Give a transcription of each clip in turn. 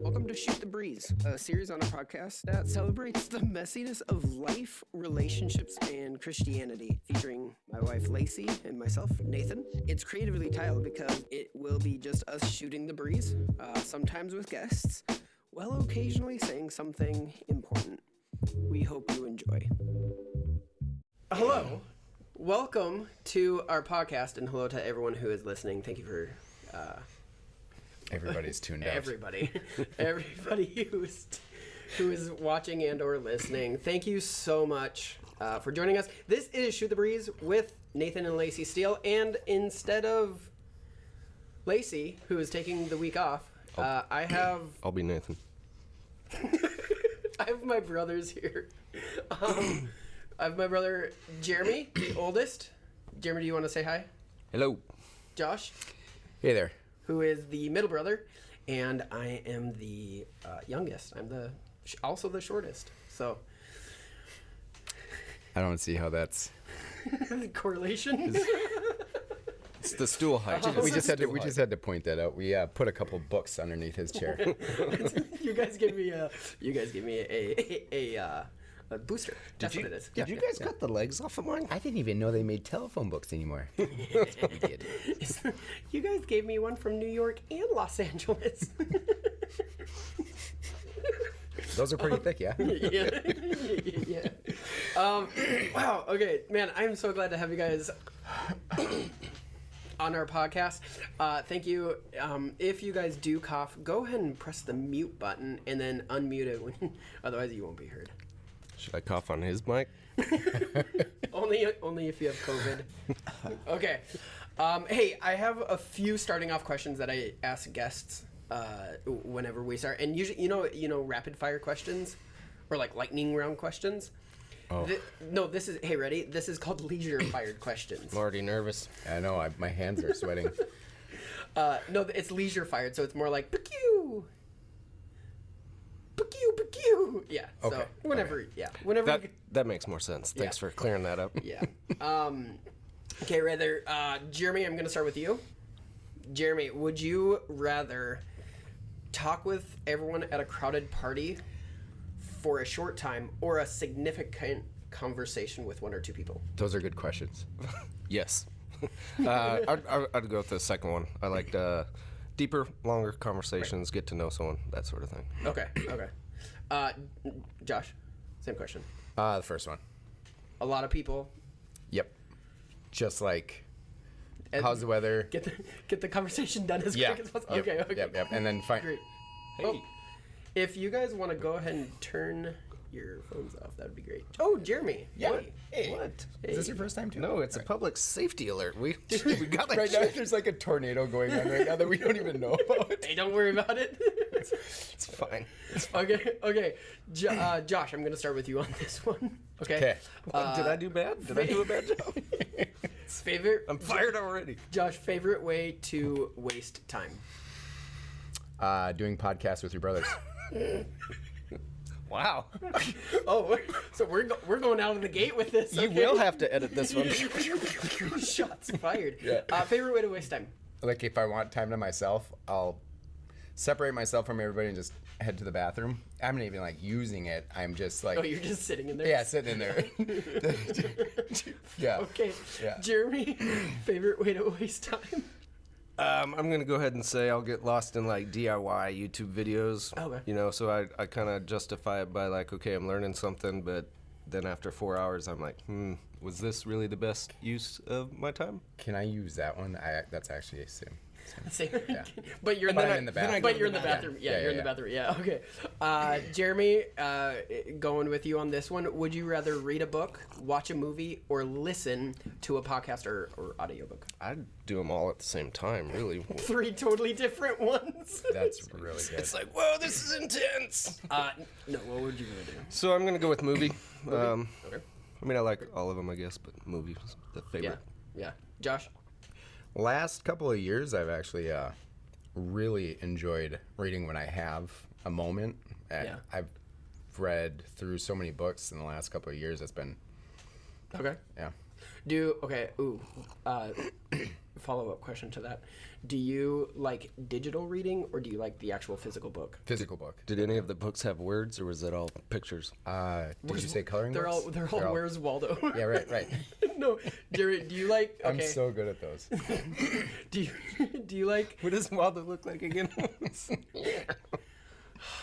Welcome to Shoot the Breeze, a series on a podcast that celebrates the messiness of life, relationships, and Christianity, featuring my wife Lacey and myself, Nathan. It's creatively titled because it will be just us shooting the breeze, sometimes with guests, while occasionally saying something important. We hope you enjoy. Hello. Welcome to our podcast, and hello to everyone who is listening. Thank you for... Everybody's tuned out. Everybody who is watching and or listening. Thank you so much for joining us. This is Shoot the Breeze with Nathan and Lacey Steele, and instead of Lacey, who is taking the week off, I'll be Nathan. I have my brothers here. I have my brother Jeremy, the oldest. Jeremy, do you want to say hi? Hello. Josh, Hey there. who is the middle brother, and I am the youngest. I'm also the shortest. So I don't see how that's. correlation. It's the stool height. We just had to point that out. We put a couple books underneath his chair. You guys give me a booster. That's what it is. Did you guys cut the legs off of mine? I didn't even know they made telephone books anymore. We did. You guys gave me one from New York and Los Angeles. Those are pretty thick, yeah. Yeah. Wow. Okay, man. I'm so glad to have you guys on our podcast. Thank you. If you guys do cough, go ahead and press the mute button and then unmute it. Otherwise, you won't be heard. Should I cough on his mic? Only if you have COVID. Okay. Hey, I have a few starting off questions that I ask guests whenever we start, and usually, you know, rapid fire questions, or like lightning round questions. Oh. This is. Hey, ready? This is called leisure fired questions. I'm already nervous. I know. My hands are sweating. No, it's leisure fired, so it's more like pew. Pew. Yeah. So Okay. whenever. Yeah. Whenever. That makes more sense. Thanks for clearing that up. Yeah. Okay, rather, Jeremy, I'm going to start with you. Jeremy, would you rather talk with everyone at a crowded party for a short time or a significant conversation with one or two people? Those are good questions. Yes. I'd go with the second one. I like deeper, longer conversations, get to know someone, that sort of thing. Okay. Josh, same question. The first one. A lot of people. Yep. Just like, how's the weather? Get the conversation done as quick as possible. Yep. Okay. Yep. And then Great. Hey. Oh, if you guys want to go ahead and turn your phones off, that would be great. Oh, Jeremy. Yeah. Hey. What? Hey. Is this your first time too? No, it's a public safety alert. We got that Right now, shit. there's like a tornado going on right now that we don't even know about. Hey, don't worry about it. It's fine. Okay. Josh, I'm going to start with you on this one. Okay. Did I do bad? Did I do a bad job? Favorite? I'm fired already. Josh, favorite way to waste time? Doing podcasts with your brothers. Wow. Oh, so we're going out of the gate with this. You okay? will have to edit this one. Shots fired. Yeah. Favorite way to waste time? Like, if I want time to myself, I'll separate myself from everybody and just head to the bathroom. I'm not even like using it. I'm just like, Oh, you're just sitting in there? yeah, sitting in there. Yeah. Okay. Yeah. Jeremy, favorite way to waste time? I'm going to go ahead and say I'll get lost in like DIY YouTube videos. Okay. You know, so I kind of justify it by like, okay, I'm learning something, but then after 4 hours, I'm like, was this really the best use of my time? Can I use that one? That's actually a sim. Same. Yeah. But you're But I'm in the bathroom. But you're in the bathroom. Yeah, you're in the bathroom. Yeah. Okay. Jeremy, going with you on this one. Would you rather read a book, watch a movie, or listen to a podcast or audiobook? I'd do them all at the same time, really. 3 totally different ones. That's really good. It's like, whoa, this is intense. No, what would you rather do? So I'm going to go with movie. Okay. I mean, I like all of them, I guess, but movie is the favorite. Yeah. Josh? Last couple of years, I've actually really enjoyed reading when I have a moment. And Yeah. I've read through so many books in the last couple of years. It's been, Okay. yeah. follow-up question to that. Do you like digital reading or do you like the actual physical book? Physical book. Did any of the books have words, or was it all pictures? Did you say coloring They're books? all Where's Waldo? Yeah, right. No, Jerry, do you like? Okay. I'm so good at those. Do you like? What does Waldo look like again?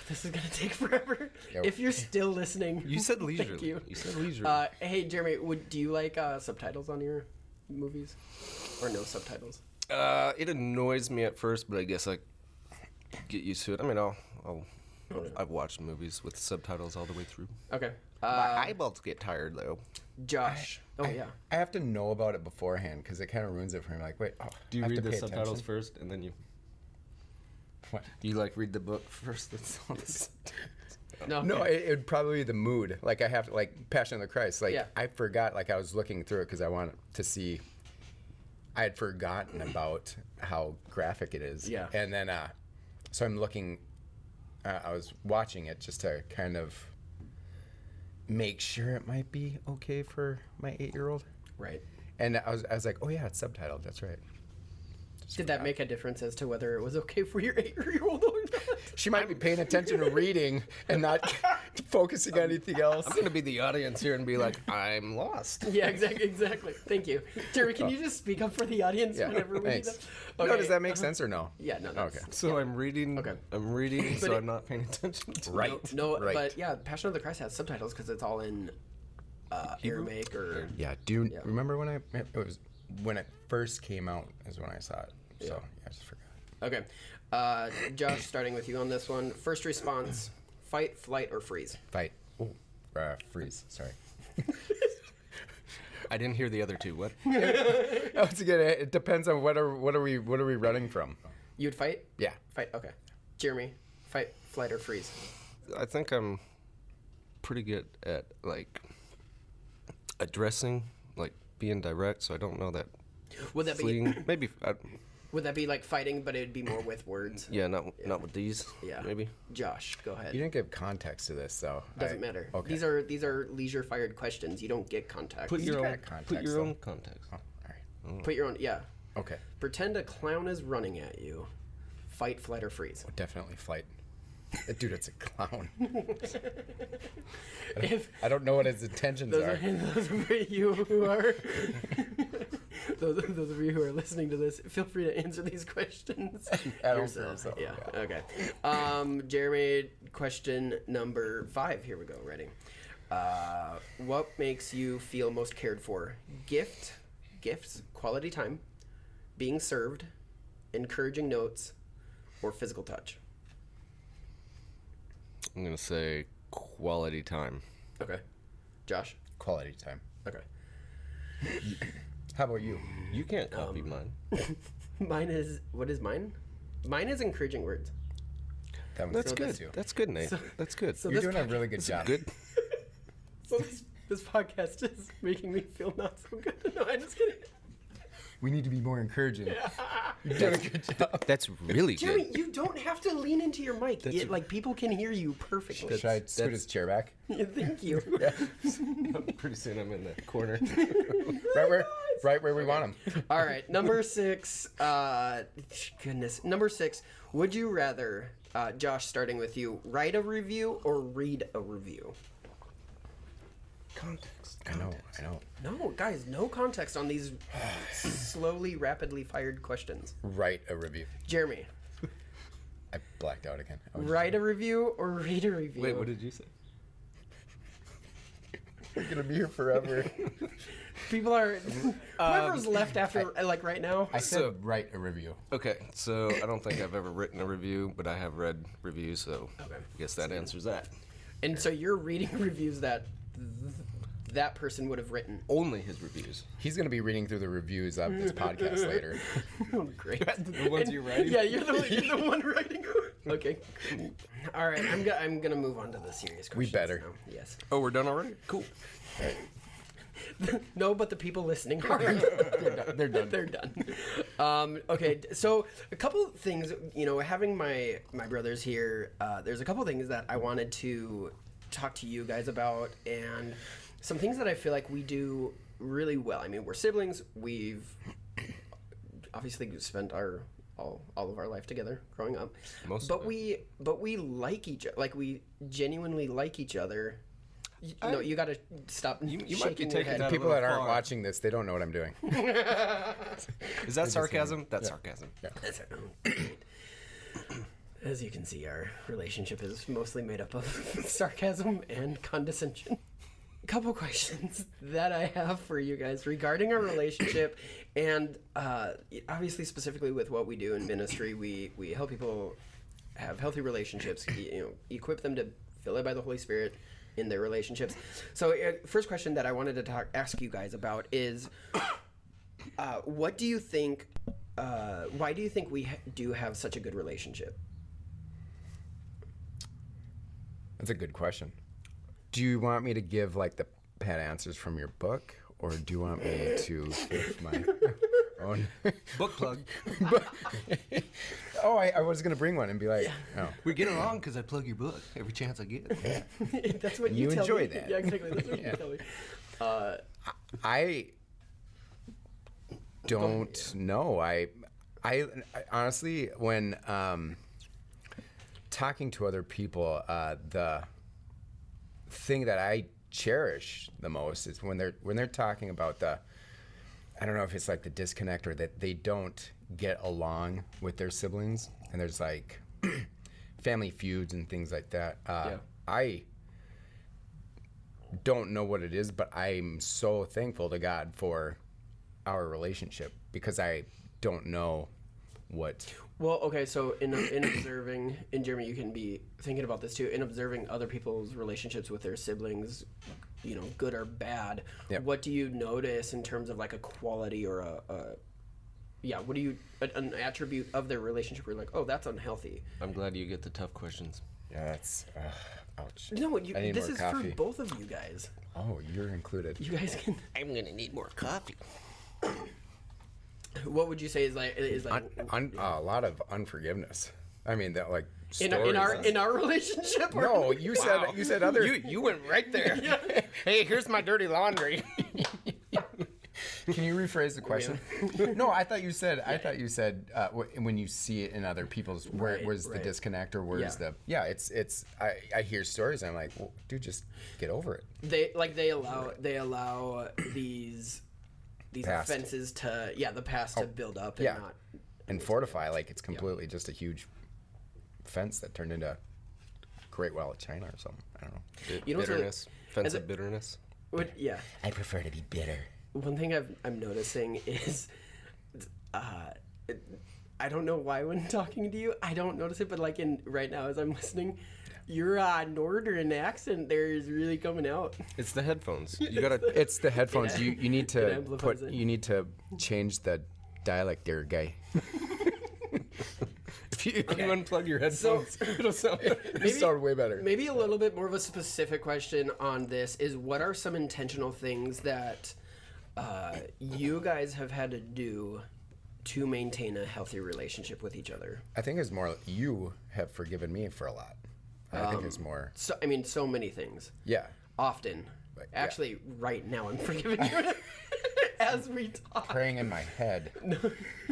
This is gonna take forever. Yeah. If you're still listening, You said leisurely. Thank you. You said leisurely. Hey, Jeremy, do you like subtitles on your movies, or no subtitles? It annoys me at first, but I guess I get used to it. I mean, I've watched movies with subtitles all the way through. Okay. My eyeballs get tired though. Josh. Yeah. I have to know about it beforehand because it kind of ruins it for me. Like, wait, Do you I have read to the pay subtitles attention? first, and then you? What? Do you like read the book first? That's all this. No. No, it would probably be the mood. Like I have to, like Passion of the Christ. Like Yeah. I forgot. Like I was looking through it because I wanted to see. I had forgotten about how graphic it is. Yeah. And then, so I'm looking. I was watching it just to kind of make sure it might be okay for my 8-year-old. Right. And I was like, oh yeah, it's subtitled. That's right. Did that make a difference as to whether it was okay for your 8-year-old or not? She might be paying attention to reading and not focusing on anything else. I'm gonna be the audience here and be like, I'm lost. Yeah, exactly. Thank you. Jerry, can you just speak up for the audience Yeah, whenever we need thanks. them? No, does that make sense or no? Yeah, no, that's... Okay. So I'm reading. Okay. I'm reading, But so it- I'm not paying attention. To Right. No, right. but yeah, Passion of the Christ has subtitles because it's all in Aramaic or... Yeah. Do you Yeah. remember when it was when it first came out? Is when I saw it. So yeah, I just forgot. Okay. Josh, starting with you on this one. First response, fight, flight, or freeze? Fight. Oh, freeze. Sorry. I didn't hear the other two. What? Once again, it depends on what are we running from. You'd fight? Yeah. Fight, okay. Jeremy, fight, flight, or freeze? I think I'm pretty good at like addressing, like being direct. So I don't know that Would that be... fleeing. Maybe. Would that be like fighting, but it'd be more with words? Yeah, not with these. Yeah. Maybe. Josh, go ahead. You didn't give context to this, though. Doesn't matter. Okay. These are leisure fired questions. You don't get context. Put your got own context, Put your though. own context. Oh, all right. Put your own. Yeah. Okay. Pretend a clown is running at you. Fight, flight, or freeze. Well, definitely flight. Dude, it's a clown. If I don't know what his intentions those are. are those of you who are those of you who are listening to this, feel free to answer these questions. I don't yourself. feel so, Yeah. yeah. Okay. Jeremy, question number 5. Here we go. Ready. What makes you feel most cared for? Gifts, quality time, being served, encouraging notes, or physical touch? I'm gonna say quality time. Okay. Josh? Quality time. Okay. How about you? You can't copy mine. Mine is, what is mine? Mine is encouraging words. That one's That's so good. too. That's good, Nate. That's good. so You're this doing a really good job. Good. So this podcast is making me feel not so good. No, I'm just kidding. We need to be more encouraging. You're doing a good job. That's really Jeremy, good. you don't have to lean into your mic. Like, people can hear you perfectly. Should I scoot his chair back? Thank you. Pretty soon I'm in the corner. Right where we want him. All right, number 6. Goodness. Number 6. Would you rather, Josh, starting with you, write a review or read a review? Context. I know. No, guys, no context on these slowly, rapidly fired questions. Write a review. Jeremy, I blacked out again. write a review or read a review? Wait, what did you say? We're gonna be here forever. People are... Whoever's left after, like, right now... I said write a review. Okay, so I don't think I've ever written a review, but I have read reviews, so Okay. I guess that answers that. And so you're reading reviews that that person would have written. Only his reviews. He's gonna be reading through the reviews of this podcast later. Oh, great. The ones you're writing? Yeah, you're the one writing. Okay. All right, I'm gonna move on to the serious questions. We better. now. Yes. Oh, we're done already? Cool. No, but the people listening are. They're done. They're done. Okay, so a couple things. Having my brothers here, there's a couple things that I wanted to talk to you guys about, and some things that I feel like we do really well. I mean, we're siblings. We've obviously spent all of our life together growing up. Most but of it. we like each other. Like, we genuinely like each other. No, you got to stop. You might be shaking your taking head. that a People little that aren't far. watching this, they don't know what I'm doing. Is that sarcasm? That's sarcasm. As you can see, our relationship is mostly made up of sarcasm and condescension. A couple questions that I have for you guys regarding our relationship, and obviously specifically with what we do in ministry, we help people have healthy relationships, equip them to fill it by the Holy Spirit in their relationships. So first question that I wanted to ask you guys about is, what do you think, why do you think we do have such a good relationship? That's a good question. Do you want me to give like the pat answers from your book, or do you want me to give my own Book plug. Oh, I was gonna bring one and be like, oh, We get along because I plug your book every chance I get. That's what You tell enjoy me. that. Yeah, exactly. That's what you tell me. I don't know. I honestly, when talking to other people, the thing that I cherish the most is when they're talking about I don't know if it's like the disconnect or that they don't get along with their siblings, and there's like family feuds and things like that. I don't know what it is, but I'm so thankful to God for our relationship, because I don't know what. Well, okay, so in observing, and Jeremy, you can be thinking about this too, in observing other people's relationships with their siblings, good or bad, Yep. what do you notice in terms of like a quality or what do you, an attribute of their relationship where you're like, oh, that's unhealthy? I'm glad you get the tough questions. Yeah, that's ouch. No, I need this more is coffee. for both of you guys. Oh, you're included. You guys can. I'm gonna need more coffee. What would you say is like A lot of unforgiveness. I mean, that like in stories. our relationship? Or? No, you said other. You went right there. Hey, here's my dirty laundry. Can you rephrase the question? No, I thought you said when you see it in other people's, where's the disconnect, or where's it's I hear stories and I'm like, well, dude, just get over it. They allow these Past. offenses to the past to build up and not and fortify, like it's completely just a huge fence that turned into Great Wall of China or something. I don't know. You know what's really- Bitterness. Fence of bitterness. I prefer to be bitter. One thing I'm noticing is, I don't know why when talking to you, I don't notice it, but like right now as I'm listening, your northern accent there is really coming out. It's the headphones. You gotta. It's the headphones. You need to amplifies it. you need to change the dialect there, guy. If you unplug your headphones, it'll sound. It sounded way better. Maybe a little bit more of a specific question on this is, what are some intentional things that you guys have had to do to maintain a healthy relationship with each other? I think it's more you have forgiven me for a lot. I think it's more. So so many things. Yeah. Often. Like, Actually, right now I'm forgiving you as we talk. Praying in my head.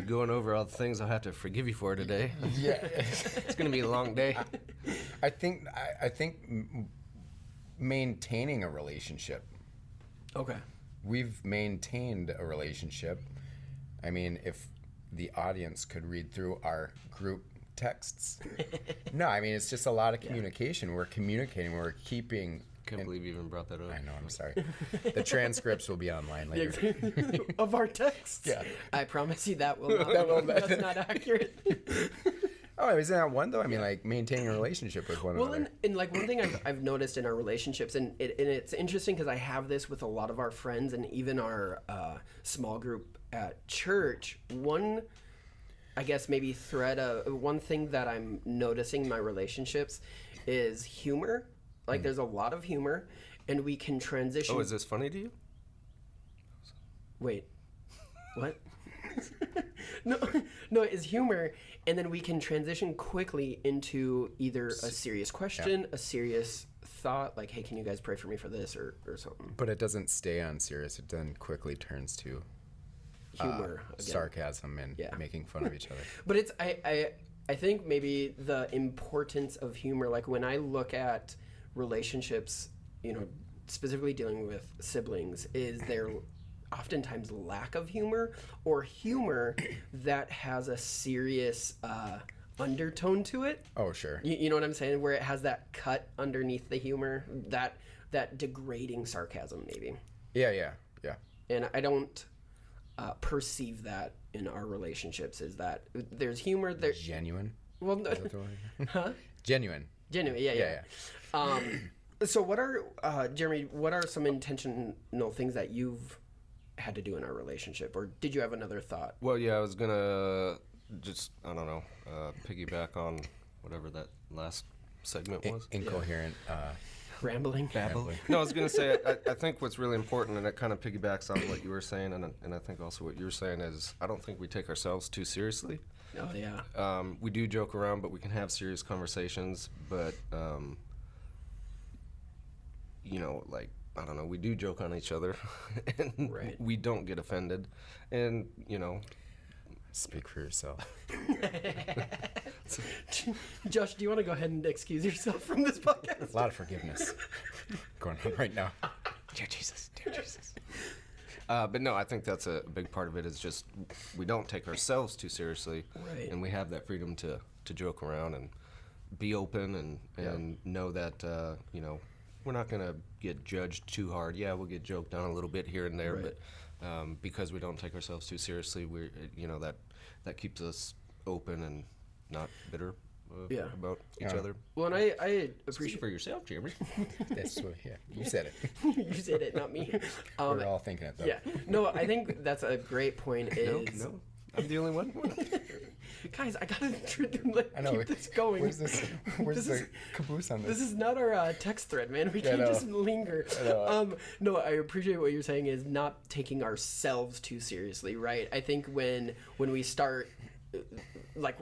Going over all the things I'll have to forgive you for today. Yeah. It's gonna be a long day. I think maintaining a relationship. Okay. We've maintained a relationship. I mean, if the audience could read through our group texts. No, I mean, it's just a lot of communication. We're communicating. We're keeping. Can't believe you even brought that up. I know. I'm sorry. The transcripts will be online later. Of our texts. Yeah. I promise you that will not. That's not accurate. Oh, isn't that one though? I mean, like maintaining a relationship with one Well, another. and like one thing I've noticed in our relationships, and it's interesting because I have this with a lot of our friends and even our small group at church. One, I guess maybe one thing that I'm noticing in my relationships is humor. Like there's a lot of humor, and we can transition. Oh, is this funny to you? Wait, what? No, it's humor, and then we can transition quickly into either a serious question, a serious thought, like, hey, can you guys pray for me for this, or something. But it doesn't stay on serious. It then quickly turns to humor, again. sarcasm and Yeah. making fun of each other. But it's I think maybe the importance of humor, like when I look at relationships, specifically dealing with siblings, is their oftentimes lack of humor, or humor that has a serious undertone to it. Oh, sure. You know what I'm saying? Where it has that cut underneath the humor, that degrading sarcasm, maybe. Yeah. And I don't perceive that in our relationships. Is that there's humor there? Genuine. Well, no, huh? Genuine. Genuine. Yeah. So what are Jeremy? What are some intentional things that you've had to do in our relationship, or did you have another thought? Well, yeah, I was gonna just, I don't know, piggyback on whatever that last segment was. Incoherent. Rambling. Babbling. No, I was gonna say, I think what's really important, and it kind of piggybacks on what you were saying, and I think also what you were saying is, I don't think we take ourselves too seriously. Oh yeah. We do joke around, but we can have serious conversations. But like, I don't know, we do joke on each other, and Right. we don't get offended, and Speak for yourself. Josh, do you want to go ahead and excuse yourself from this podcast? A lot of forgiveness going on right now. Dear Jesus. But no, I think that's a big part of it, is just we don't take ourselves too seriously, Right. and we have that freedom to joke around and be open and know that we're not gonna get judged too hard. Yeah, we'll get joked on a little bit here and there, Right. but because we don't take ourselves too seriously, we're that keeps us open and not bitter Yeah. about each other. Well, and I Speak appreciate for yourself, Jeremy. That's what, yeah. You said it. you said it, not me. We're all thinking it though. Yeah. No, I think that's a great point. Is No, I'm the only one. guys, I gotta I know. keep this going. Where's this? Where's This the caboose on This this? is not our text thread, man. We Yeah, can't I know. just linger. I know. No, I appreciate what you're saying is not taking ourselves too seriously, right? I think when we start, like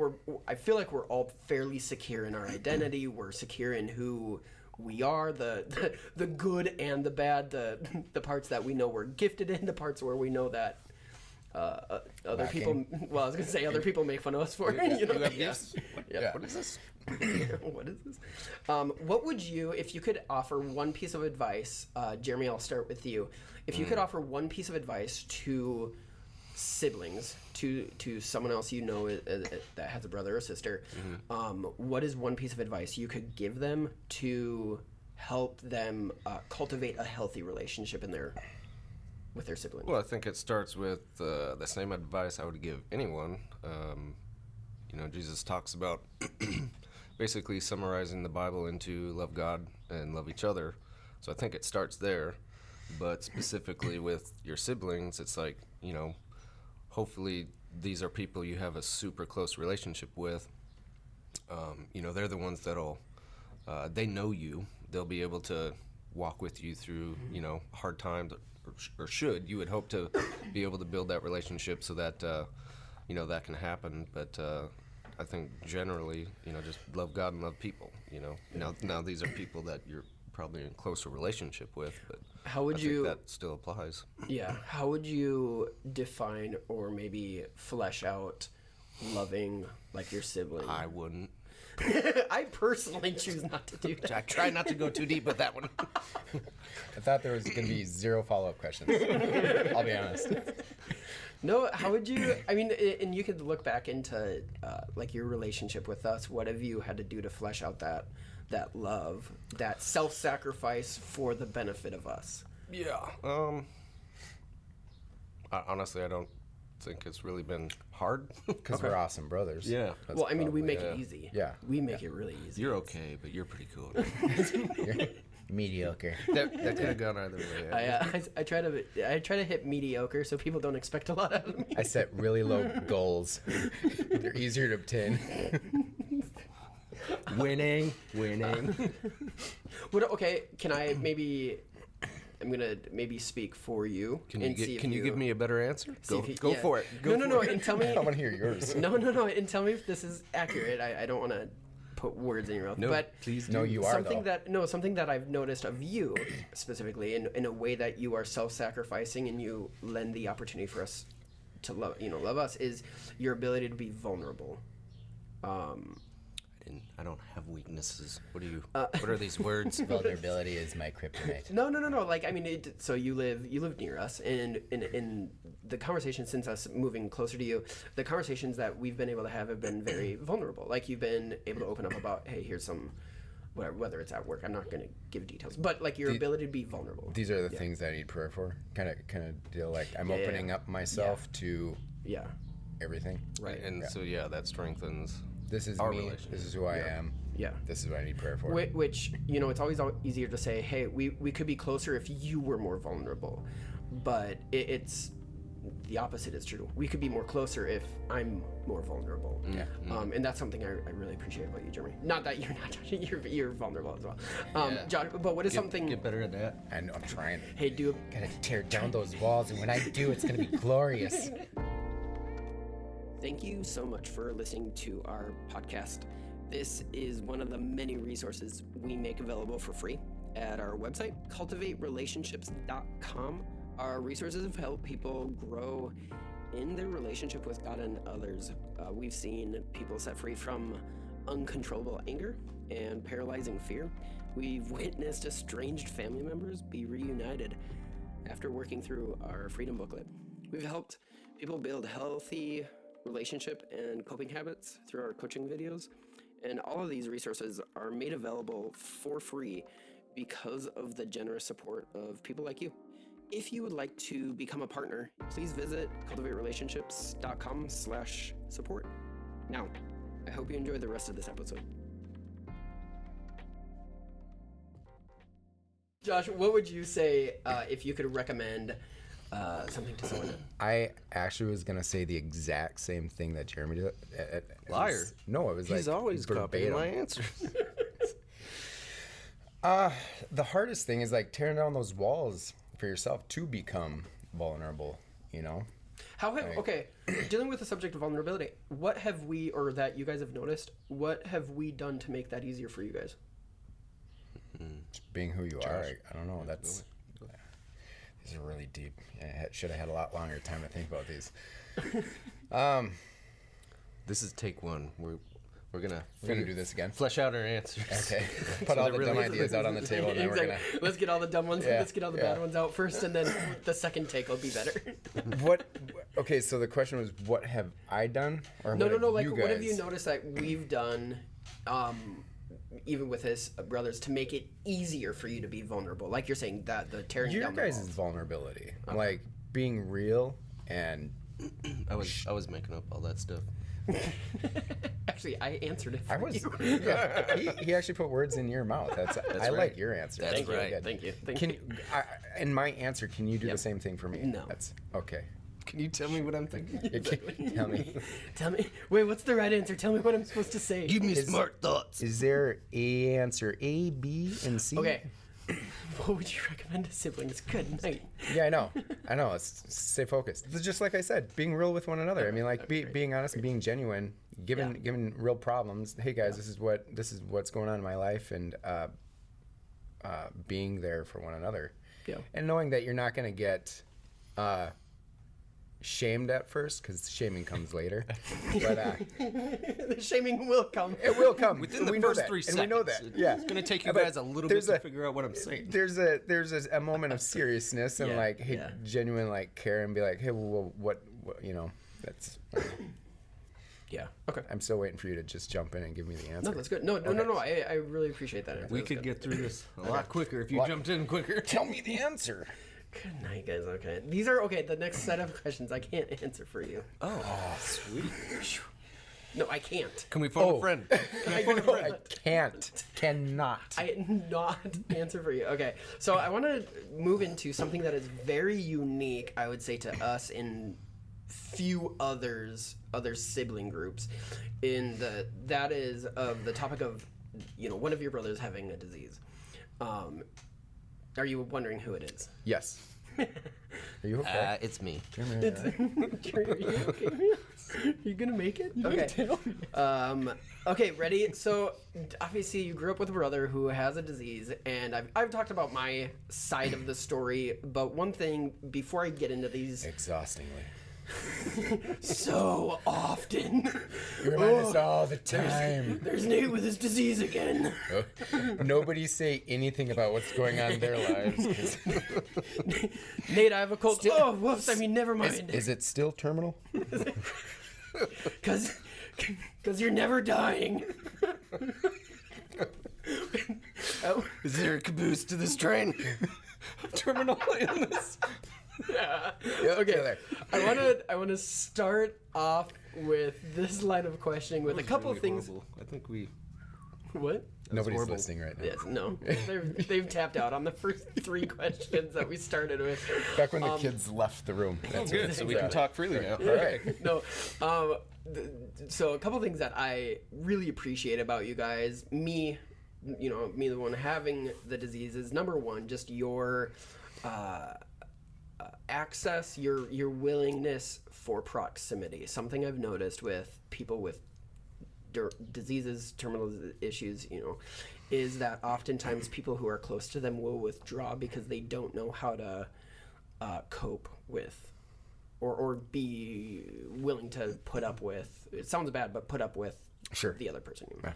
I feel like we're all fairly secure in our identity. We're secure in who we are, the good and the bad, the parts that we know we're gifted in, the parts where we know that other people. Well, I was gonna say other people make fun of us for. You know? have gifts? Yeah. What is this? What is this? What would you, if you could offer one piece of advice, Jeremy, I'll start with you. If you could offer one piece of advice to siblings, to someone else that has a brother or sister, what is one piece of advice you could give them to help them cultivate a healthy relationship with their siblings? Well, I think it starts with the same advice I would give anyone. Jesus talks about basically summarizing the Bible into love God and love each other. So I think it starts there. But specifically with your siblings, it's like, hopefully these are people you have a super close relationship with. They're the ones that'll, they know you. They'll be able to walk with you through, hard times, or should. You would hope to be able to build that relationship so that, that can happen. But I think generally, just love God and love people, Now these are people that you're probably in closer relationship with, but How would I you? think that still applies. Yeah. How would you define or maybe flesh out loving like your sibling? I wouldn't. I personally choose not to do that. I try not to go too deep with that one. I thought there was going to be 0 follow-up questions. I'll be honest. No, how would you? I mean, and you could look back into like your relationship with us. What have you had to do to flesh out that love, that self-sacrifice for the benefit of us? Yeah. Honestly, I don't think it's really been hard. Because we're awesome brothers. Yeah. That's Well, I mean, we probably make it. it easy. Yeah. We make it really easy. You're okay, but you're pretty cool. You're mediocre. that could have gone either way. I try to hit mediocre so people don't expect a lot out of me. I set really low goals. They're easier to obtain. Winning. Okay, can I maybe? I'm gonna maybe speak for you. Can and see you if give me a better answer? Go yeah. for it. Go No, for it. and tell me. I want to hear yours. No, and tell me if this is accurate. I don't want to put words in your mouth. No, but please do. No, you are something though. something that I've noticed of you specifically in a way that you are self-sacrificing and you lend the opportunity for us to love, love us is your ability to be vulnerable. I don't have weaknesses. What are these words? Vulnerability is my kryptonite. No. Like, I mean, so you live near us, and in the conversation since us moving closer to you, the conversations that we've been able to have been very vulnerable. Like, you've been able to open up about, hey, here's some, whether it's at work, I'm not going to give details, but like your ability to be vulnerable. These are the things that I need prayer for. Kind of deal like I'm opening up myself to everything. Right. And so that strengthens. This is our me. relationship. This is who I am. Yeah. This is what I need prayer for. Which, it's always easier to say, hey, we could be closer if you were more vulnerable. But it's the opposite is true. We could be more closer if I'm more vulnerable. Yeah. And that's something I really appreciate about you, Jeremy. Not that you're not judging, you're vulnerable as well. Josh, but what is something... Get better at that. I know, I'm trying. Hey, Gotta tear down those walls, and when I do, it's gonna be glorious. Thank you so much for listening to our podcast. This is one of the many resources we make available for free at our website, cultivaterelationships.com. Our resources have helped people grow in their relationship with God and others. We've seen people set free from uncontrollable anger and paralyzing fear. We've witnessed estranged family members be reunited after working through our Freedom Booklet. We've helped people build healthy relationship and coping habits through our coaching videos. And all of these resources are made available for free because of the generous support of people like you. If you would like to become a partner, please visit cultivaterelationships.com/support. Now, I hope you enjoy the rest of this episode. Josh, what would you say if you could recommend something to someone? I actually was gonna say the exact same thing that Jeremy did. Liar. No, it was He's like always copying my answers. The hardest thing is like tearing down those walls for yourself to become vulnerable. Dealing with the subject of vulnerability, what have we, or that you guys have noticed, what have we done to make that easier for you guys? Just being who you are. I don't know. These are really deep. I should have had a lot longer time to think about these. This is take one. We're gonna do this again. Flesh out our answers. Okay. Put all the dumb ideas out on the table, and then we're gonna. Let's get all the dumb ones. Let's get all the bad ones out first, and then the second take will be better. Okay, so the question was, what have I done, or No. Like, you what have guys? you noticed that we've done, even with his brothers, to make it easier for you to be vulnerable? Like you're saying that the tearing Your down the guys' walls. vulnerability, like being real and. I was making up all that stuff. Actually, I answered it. I was. Yeah, he actually put words in your mouth. I right. like your answer. That's really right. good. Thank you. In my answer, can you do the same thing for me? No. That's okay. Can you tell me what I'm thinking? Tell me. Tell me. Wait, what's the right answer? Tell me what I'm supposed to say. Give me smart thoughts. Is there a answer A, B, and C? Okay. What would you recommend to siblings? Good night. Yeah, I know. Let's stay focused. It's just like I said, being real with one another. I mean, like being honest and being genuine, giving real problems. Hey guys, this is what's going on in my life, and being there for one another. Yeah. And knowing that you're not going to get shamed at first, because shaming comes later. But the shaming will come. it will come Within the we know first that, 3 and seconds. we know that. Yeah, It's gonna take you But guys a little bit there's to figure out what I'm saying. There's a moment of seriousness and genuine like care, and be like, hey, well, what that's. Yeah. Okay. I'm still waiting for you to just jump in and give me the answer. No, that's good. No. I really appreciate that answer. We That's could good. get through this a lot quicker if you jumped in quicker. Tell me the answer. Good night, guys. Okay. These are okay. The next set of questions I can't answer for you. Oh, sweet. No, I can't. Can we phone a friend? I cannot. I not answer for you. Okay, so I want to move into something that is very unique, I would say, to us in few other sibling groups. That is of the topic of one of your brothers having a disease. Are you wondering who it is? Yes. Are you okay? It's me. Are you okay? You gonna make it? Okay. Okay, ready? So obviously you grew up with a brother who has a disease, and I've talked about my side of the story, but one thing before I get into these, Exhaustingly. So often. You remind us all the time. There's Nate with his disease again. Nobody say anything about what's going on in their lives. 'Cause Nate, I have a cold. Oh, whoops. I mean, never mind. is it still terminal? Because you're never dying. Is there a caboose to this train? Terminal illness. Yeah. Yeah, Okay. there. I want to start off with this line of questioning with a couple of things. Horrible. I think we. What? Nobody's horrible. listening right now. Yes. No. They've tapped out on the first 3 questions that we started with. Back when the kids left the room. That's Good, so we can talk freely now. All right. No. So a couple things that I really appreciate about you guys, me, the one having the disease, is number one, just your access, your willingness for proximity. Something I've noticed with people with diseases, terminal issues, is that oftentimes people who are close to them will withdraw because they don't know how to cope with or be willing to put up with, it sounds bad, but put up with Sure. the other person. Yeah.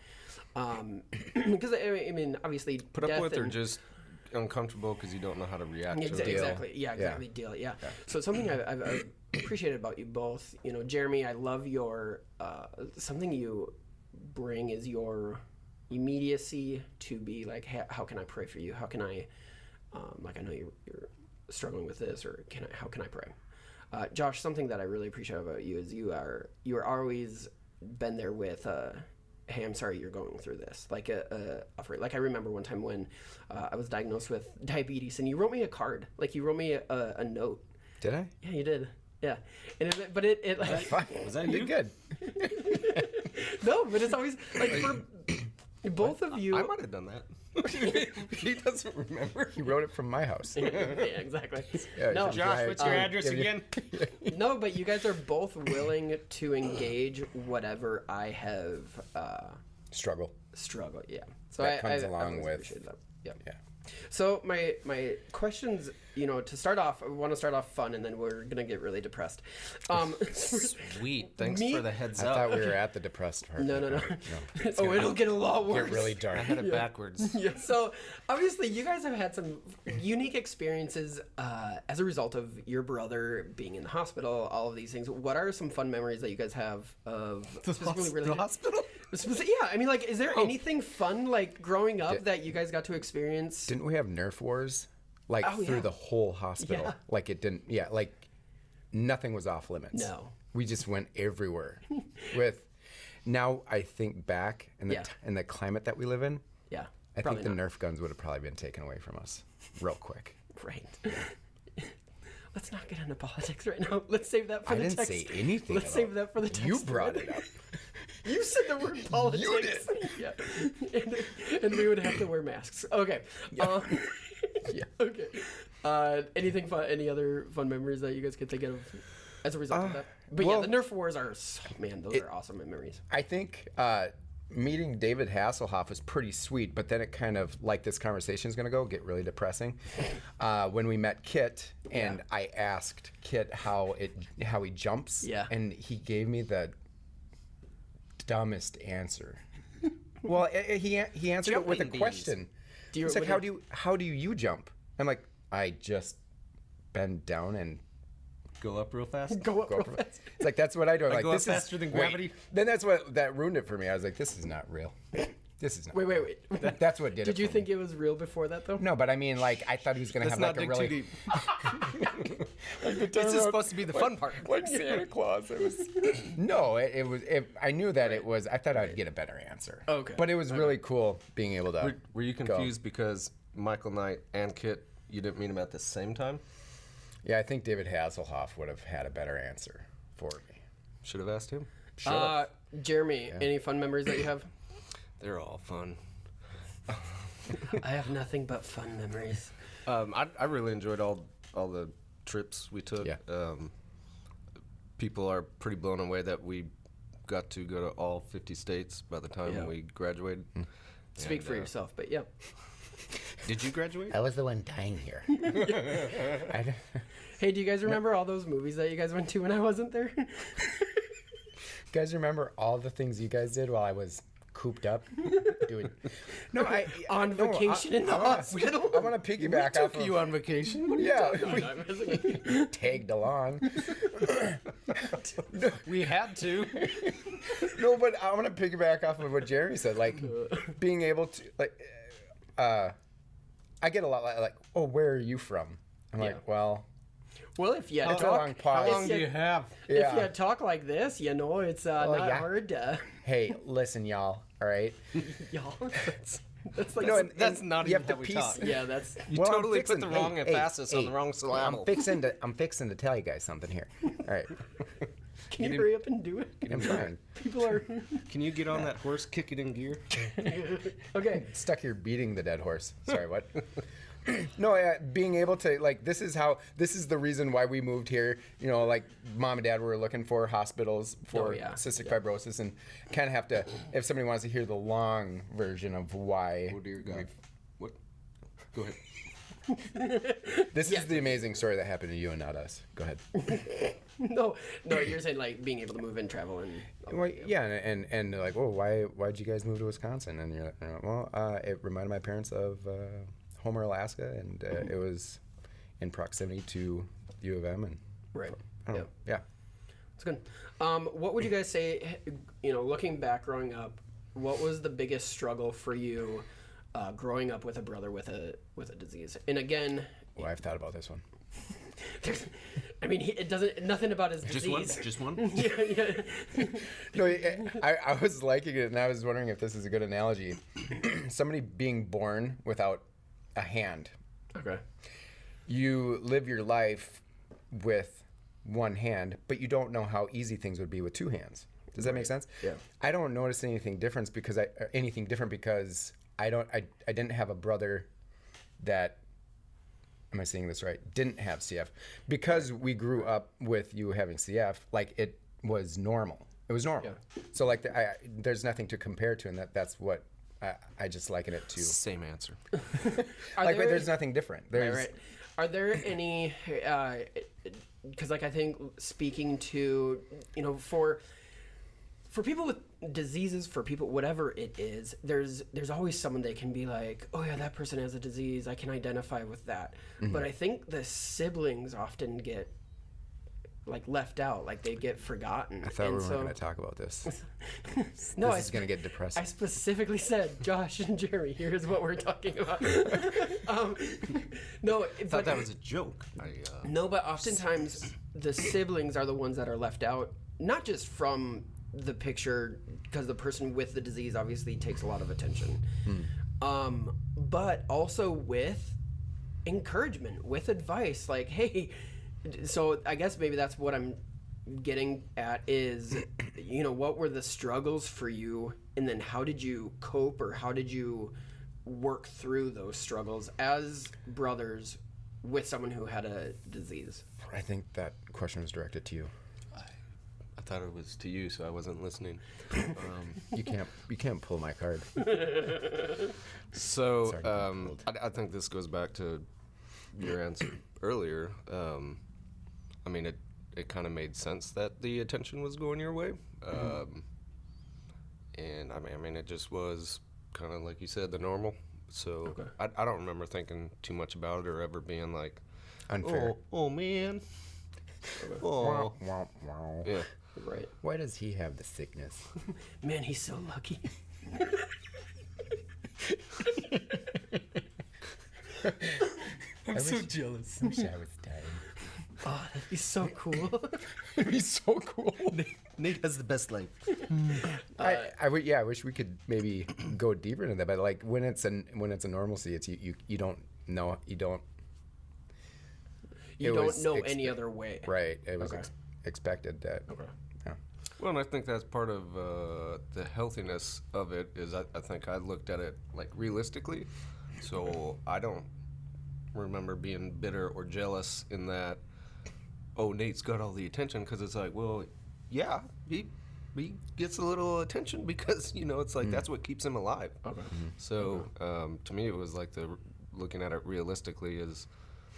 Because I mean, obviously, Put up death with or and- just uncomfortable because you don't know how to react to it. Exactly. Yeah, exactly. Deal. Yeah. So something I've appreciated about you both, Jeremy, I love your something you bring is your immediacy to be like, hey, how can I pray for you? How can I, like, I know you're struggling with this, or how can I pray? Josh, something that I really appreciate about you is you are always been there with hey, I'm sorry you're going through this. Like like I remember one time when I was diagnosed with diabetes, and you wrote me a card. Like, you wrote me a note. Did I? Yeah, you did. Yeah, and it like Fine. Was that You you? did good. no, but it's always like for both of you. I might have done that. He doesn't remember. He wrote it from my house. Yeah, exactly. Yeah, No, so Josh, I- what's your I'll address give you- again? No, but you guys are both willing to engage whatever I have Struggle. struggled. Yeah. So That comes I along always with- appreciate that. Yeah. Yeah. So my questions, to start off, I want to start off fun, and then we're gonna get really depressed. Sweet. Thanks Me- for the heads I up. thought we were at the depressed part. No. It's Oh, gonna it'll get a lot worse. get really dark. I had it backwards. Yeah. So obviously, you guys have had some unique experiences as a result of your brother being in the hospital. All of these things. What are some fun memories that you guys have of specifically related? hospital? Yeah, I mean, like, is there anything fun like growing up that you guys got to experience? Didn't we have Nerf wars? Like Oh, through yeah. the whole hospital. Yeah. Like it didn't. Yeah. Like nothing was off limits. No. We just went everywhere. Now I think back in the Yeah. in the climate that we live in. Yeah. I probably think the not. Nerf guns would have probably been taken away from us real quick. Right. Let's not get into politics right now. Let's save that for I the didn't text. say anything. Let's about save that for the text. You brought thread. it up. You said the word politics. Yeah. And we would have to wear masks. Okay. Yeah. Okay. Anything fun? Any other fun memories that you guys could think of as a result of that? But well, yeah, the Nerf wars are, man, those are awesome memories. I think meeting David Hasselhoff was pretty sweet, but then it kind of, like this conversation is going to go, get really depressing. When we met Kit, and I asked Kit how he jumps, Yeah. and he gave me the dumbest answer. Well, he answered it with a Jumping question. He's like, how do you jump? I'm like, I just bend down and Go up real fast. Go up go real up. fast. It's like, that's what I do. I'm like, go up this faster is, than wait. gravity? Then that ruined it for me. I was like, this is not real. This is not. Wait. That's what did it. Did you for think me. it was real before that, though? No, but I mean, like, I thought he was gonna Let's have not like a dig really. too deep. This is supposed to be the fun part. Like Santa Claus. It was. No, it was. I knew that it was. I thought I'd get a better answer. Okay. But it was really cool being able to. Were you confused because Michael Knight and Kit, you didn't meet him at the same time? Yeah, I think David Hasselhoff would have had a better answer for me. Should have asked him. Jeremy, any fun memories that you have? They're all fun. I have nothing but fun memories. I really enjoyed all the trips we took. Yeah. People are pretty blown away that we got to go to all 50 states by the time Yeah. we graduated. Speak And, for yourself, but yeah. Did you graduate? I was the one dying here. Hey, do you guys remember all those movies that you guys went to when I wasn't there? You guys remember all the things you guys did while I was cooped up doing? On vacation in the hospital. I want to piggyback Took off of you on vacation. What are you yeah, we tagged along. We had to. No, but I want to piggyback off of what Jeremy said. Like being able to I get a lot like, oh, where are you from? I'm like, well, if you it's a long pause. How long do you have? If you talk like this, it's not yeah. hard to. Hey, listen, y'all. All right. Y'all. That's like That's not you even have to how we piece. talk. yeah, that's. You Well, I'm totally fixing- put the wrong emphasis on the wrong I'm syllable. fixing to tell you guys something here. All right. Can you hurry up and do it? I'm trying. People are. Can you get on that horse, kick it in gear? Okay. Stuck here beating the dead horse. Sorry, what? No, being able to this is the reason why we moved here. Like mom and dad were looking for hospitals for cystic fibrosis, and kind of have to, if somebody wants to hear the long version of why. Oh dear God. What? Go ahead. This is the amazing story that happened to you and not us. Go ahead. No, you're saying like being able to move and travel and. Well, yeah, and they're like, oh, why'd you guys move to Wisconsin? And you're like, well, it reminded my parents of Homer, Alaska, and it was in proximity to U of M, and Right. yeah. It's good. What would you guys say? Looking back, growing up, what was the biggest struggle for you, growing up with a brother with a disease? And again, Well, I've thought about this one. it doesn't nothing about his disease. Just one? yeah. No, I was liking it, and I was wondering if this is a good analogy. Somebody being born without a hand. Okay. You live your life with one hand, but you don't know how easy things would be with two hands. Does that make sense? Yeah. I don't notice anything different because I didn't have a brother that, am I saying this right, didn't have CF. Because we grew up with you having CF, it was normal. It was normal. Yeah. So there's nothing to compare to, and that's what I just liken it to. Same answer. There's nothing different. There's Right. Are there any? Because I think speaking to for people with diseases, for people whatever it is, there's always someone that can be like, oh yeah, that person has a disease. I can identify with that. Mm-hmm. But I think the siblings often get left out, they get forgotten. I thought we weren't going to talk about this. No, This is going to get depressing. I specifically said, Josh and Jeremy, here's what we're talking about. No, I thought that was a joke. No, but oftentimes the siblings are the ones that are left out, not just from the picture, because the person with the disease obviously takes a lot of attention, but also with encouragement, with advice, like, hey. So I guess maybe that's what I'm getting at is, what were the struggles for you, and then how did you cope, or how did you work through those struggles as brothers with someone who had a disease? I think that question was directed to you. I thought it was to you, so I wasn't listening. You can't pull my card. So Sorry to be pulled. I think this goes back to your answer earlier. It kind of made sense that the attention was going your way. And it just was kind of like you said, the normal. So I don't remember thinking too much about it or ever being like, Unfair. oh man. Wow, Oh. wow, wow. Yeah. Right. Why does he have the sickness? Man, he's so lucky. I'm so jealous. I wish I was dying. Oh, that'd be so cool. It'd be so cool. Nate has the best life. I wish we could maybe go deeper into that, but when it's a normalcy, it's you don't know, you don't know any other way. Right. It was expected that. Okay. Yeah. Well, and I think that's part of the healthiness of it is I think I looked at it realistically. So I don't remember being bitter or jealous in that, oh, Nate's got all the attention, because it's like, well, yeah, he he gets a little attention because, it's like that's what keeps him alive. Okay. So to me, it was like looking at it realistically is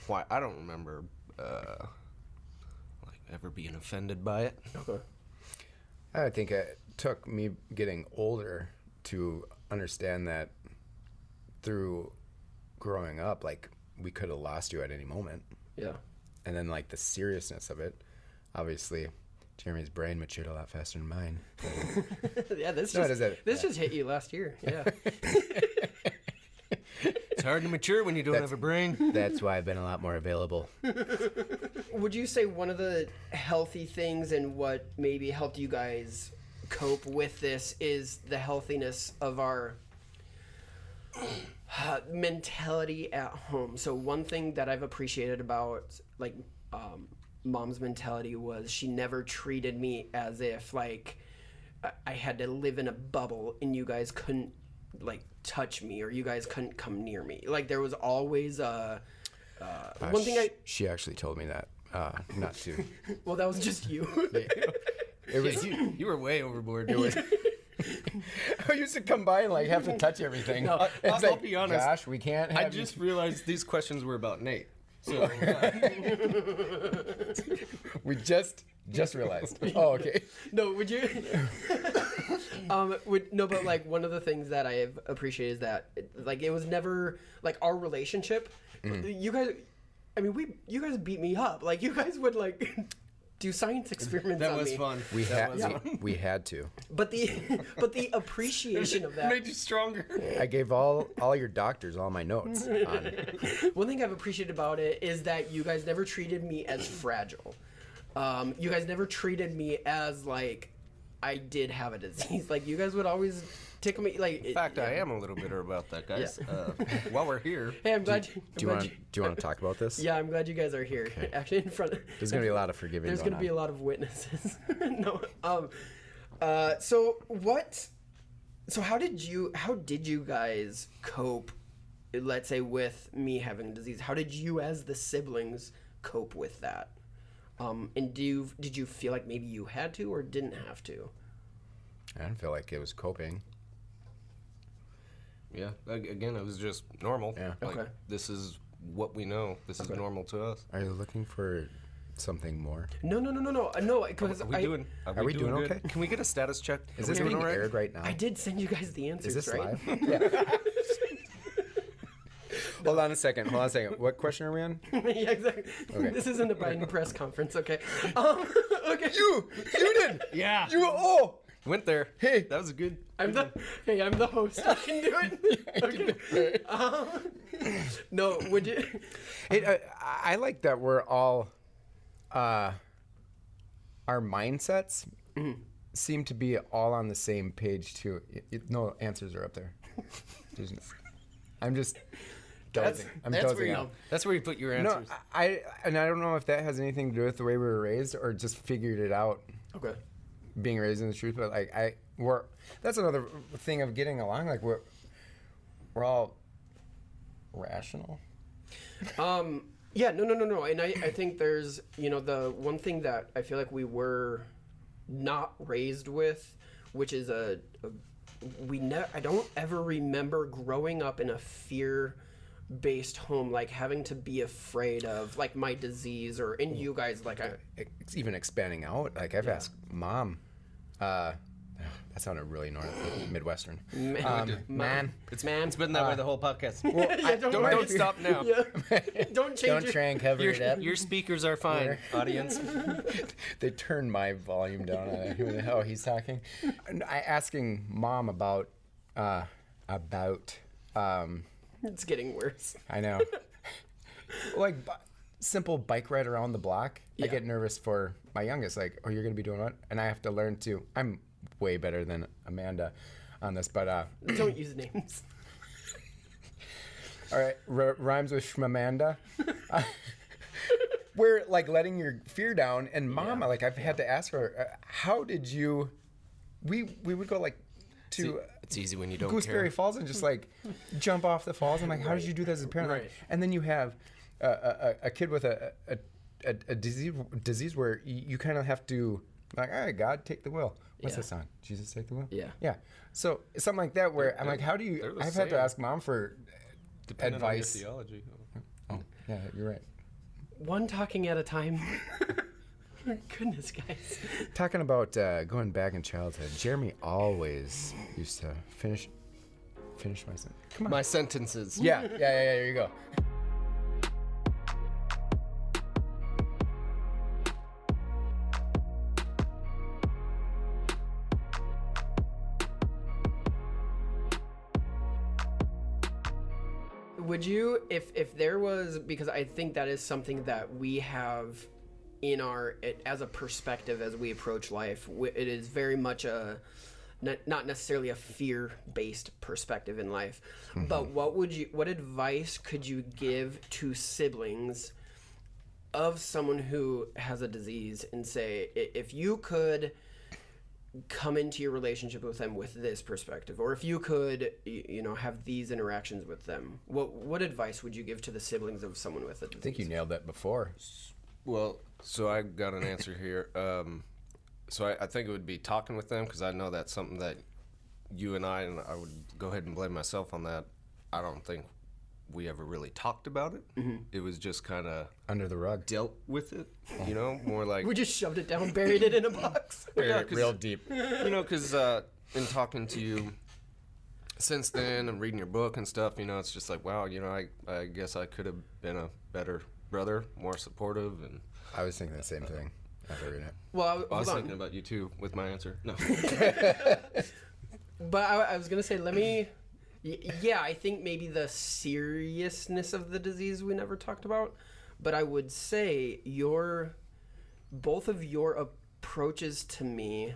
why I don't remember like ever being offended by it. Okay. I think it took me getting older to understand that through growing up, like, we could have lost you at any moment. Yeah. And then, like, the seriousness of it, obviously, Jeremy's brain matured a lot faster than mine. Yeah, this No, just hit you last year. Yeah. It's hard to mature when you don't have a brain. That's why I've been a lot more available. Would you say one of the healthy things and what maybe helped you guys cope with this is the healthiness of our mentality at home? So one thing that I've appreciated about, like, Mom's mentality was she never treated me as if, like, I had to live in a bubble and you guys couldn't, like, touch me, or you guys couldn't come near me. Like, there was always one thing she actually told me that not to. well, that was just you. It was You were way overboard. It was. I used to come by and, like, have to touch everything. No, It's I'll like, be honest. Gosh, we can't have I just realized these questions were about Nate. So we just realized. Oh, okay. No, would you? But like, one of the things that I have appreciated is that, like, it was never like our relationship. You guys, I mean, you guys beat me up. Like, you guys would, like, do science experiments that on was me. fun. We had to. But the appreciation of that. Made you stronger. I gave all your doctors all my notes on it. One thing I've appreciated about it is that you guys never treated me as fragile. You guys never treated me as, like, I did have a disease. Like, you guys would always tickle me. Like, In fact, I am a little bitter about that, guys. While we're here, Hey, I'm glad. Do you want to talk about this? Yeah, I'm glad you guys are here. Okay. Actually, in front of. There's gonna be a lot of forgiving. There's gonna be a lot of witnesses. No. So what? So how did you guys cope? Let's say with me having a disease. How did you, as the siblings, cope with that? And did you feel like maybe you had to or didn't have to? I don't feel like it was coping. yeah. Again, it was just normal. Yeah. Like, Okay. this is what we know. This is normal to us. Are you looking for something more? No. Because Are we doing doing good? okay? Can we get a status check? Is Are we this doing being all right? aired right now? I did send you guys the answers, Is this right? live? Yeah. Hold on a second. What question are we on? Yeah, exactly. Okay. This isn't a Biden press conference, okay? Okay. You did. Yeah. Went there. Hey, that was a good. I'm the host. I can do it. Okay. No, would you? Hey, I like that we're all, our mindsets seem to be all on the same page too. No answers are up there. I'm just dozing. I'm dozing out. That's where you put your No, answers. I don't know if that has anything to do with the way we were raised or just figured it out Okay. being raised in the truth. But like that's another thing of getting along. Like we're all rational. Yeah. No. And I think there's, the one thing that I feel like we were not raised with, which is I don't ever remember growing up in a fear-based home, like having to be afraid of, like, my disease or in you guys, like, It's even expanding out. Like I've asked Mom. That sounded really Midwestern. Man. It's been that way the whole podcast. yeah, Don't stop now. Yeah. Don't change Don't try and cover it up. Your speakers are fine, audience. They turned my volume down. Oh, he's talking. And asking Mom about. It's getting worse. I know. Like simple bike ride around the block. I Yeah. get nervous for my youngest. Like, oh, you're gonna be doing what? And I have to learn to. I'm way better than Amanda on this, but Don't use names. all right, rhymes with Shmamanda. We're like letting your fear down, and Mom, like I've had to ask her, how did you? We would go like to It's easy when you don't Gooseberry care. Falls and just like jump off the falls. I'm like, how did you do that as a parent? Like, Right. and then you have a kid with a disease where you kind of have to Like, all right, God, take the wheel. What's Yeah. the song? Jesus, take the wheel. Yeah. Yeah. So something like that, where I'm like, how do they're you? the I've had to same. ask Mom for Depending on your advice. theology. Oh, yeah, you're right. One talking at a time. Goodness, guys. Talking about going back in childhood, Jeremy always used to finish my sentence. Come on. My sentences. Yeah. There you go. Would you, if there was, because I think that is something that we have in as a perspective as we approach life, it is very much not necessarily a fear-based perspective in life, but what advice could you give to siblings of someone who has a disease, and say, if you could come into your relationship with them with this perspective, or if you could have these interactions with them, what advice would you give to the siblings of someone with a disease? I think you nailed that before. Well, so I got an answer here. So I think it would be talking with them, because I know that's something that you and I would go ahead and blame myself on that. I don't think we ever really talked about it. It was just kind of Under the rug. dealt with it, more like... We just shoved it down, buried it in a box. Yeah, real deep. Because in talking to you since then and reading your book and stuff, it's just like, wow, I guess I could have been a better brother, more supportive. And I was thinking the same thing after reading it. Well, I was hold on. thinking about you too with my answer. No. But I was going to say, yeah, I think maybe the seriousness of the disease we never talked about, but I would say both of your approaches to me,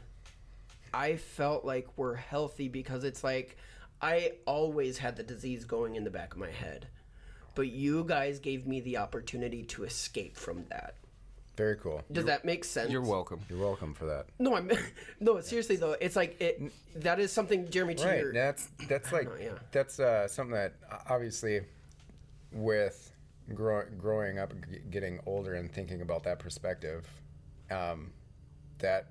I felt like were healthy, because it's like I always had the disease going in the back of my head, but you guys gave me the opportunity to escape from that. Very cool. Does that make sense? You're welcome. You're welcome for that. No, seriously though, it's like that is something, Jeremy, to Right. your... That's like yeah. that's something that obviously with growing up, getting older, and thinking about that perspective, that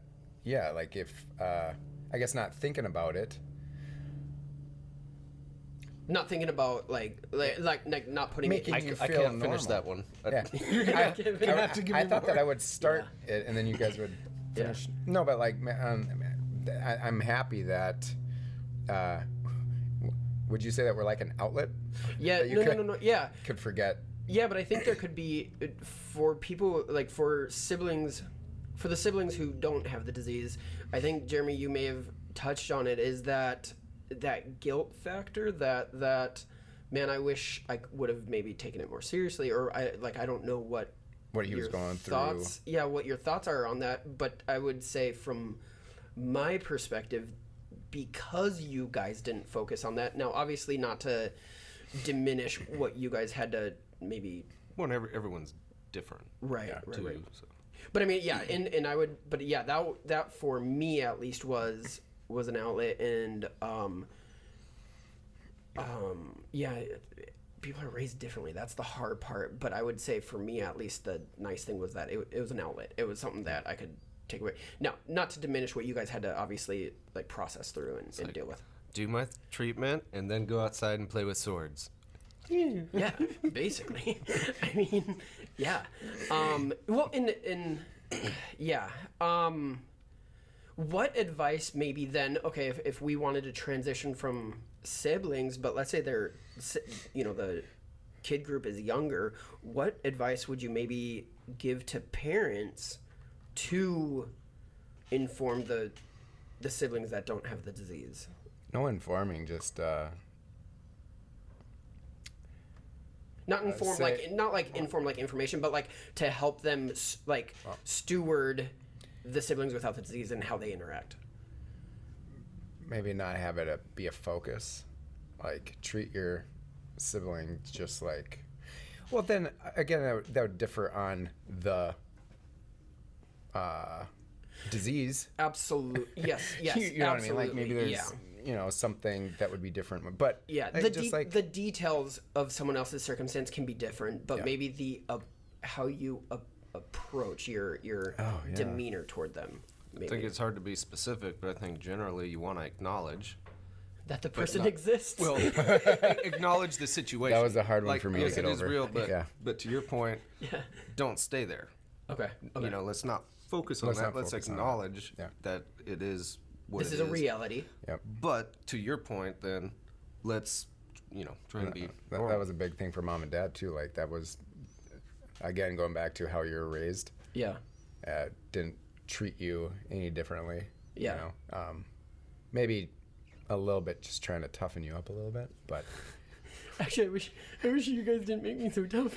like if I guess not thinking about it. Not thinking about like not putting Making it. you I feel can't finish normal. that one. Yeah. I thought that I would start it and then you guys would finish. No, but like I'm happy that. Would you say that we're like an outlet? Yeah. That you No. Yeah. Could forget. Yeah, but I think there could be, for people, like for the siblings who don't have the disease, I think, Jeremy, you may have touched on it, is that guilt factor that man, I wish I would have maybe taken it more seriously, or I don't know what He was going thoughts, through. Yeah, what your thoughts are on that, but I would say from my perspective, because you guys didn't focus on that. Now, obviously, not to diminish what you guys had to maybe. Well, everyone's different. Right. Too, so. But I mean, yeah, and I would, but yeah, that for me at least was an outlet, and yeah, people are raised differently. That's the hard part. But I would say for me at least, the nice thing was that it was an outlet. It was something that I could take away. Now, not to diminish what you guys had to obviously like process through and deal with. Do my treatment and then go outside and play with swords. Yeah, basically. I mean, yeah. Well, yeah. What advice maybe then? Okay, if we wanted to transition from siblings, but let's say they're, the kid group is younger. What advice would you maybe give to parents to inform the siblings that don't have the disease? No informing, just Not inform inform like information, but like to help them steward the siblings without the disease and how they interact. maybe not have it be a focus. Like treat your siblings just like. Well, then again, that would differ on the disease. Absolutely. Yes. you know absolutely. what I mean? Like maybe there's something that would be different, but yeah, the details of someone else's circumstance can be different, but maybe the how you approach your demeanor toward them. I think it's hard to be specific, but I think generally you want to acknowledge that the person exists. Well, acknowledge the situation. That was a hard one for me to yes, get it is over. real, but to your point, don't stay there. Okay. You know, let's not focus on Let's that. not Let's focus on acknowledge that. that it is what This it is a reality. Yep. But to your point, then let's, you know, try and be. That was a big thing for mom and dad too. Like that was, again, going back to how you were raised. Yeah. Didn't treat you any differently. Yeah. You know? Maybe a little bit, just trying to toughen you up a little bit, but. Actually, I wish you guys didn't make me so tough.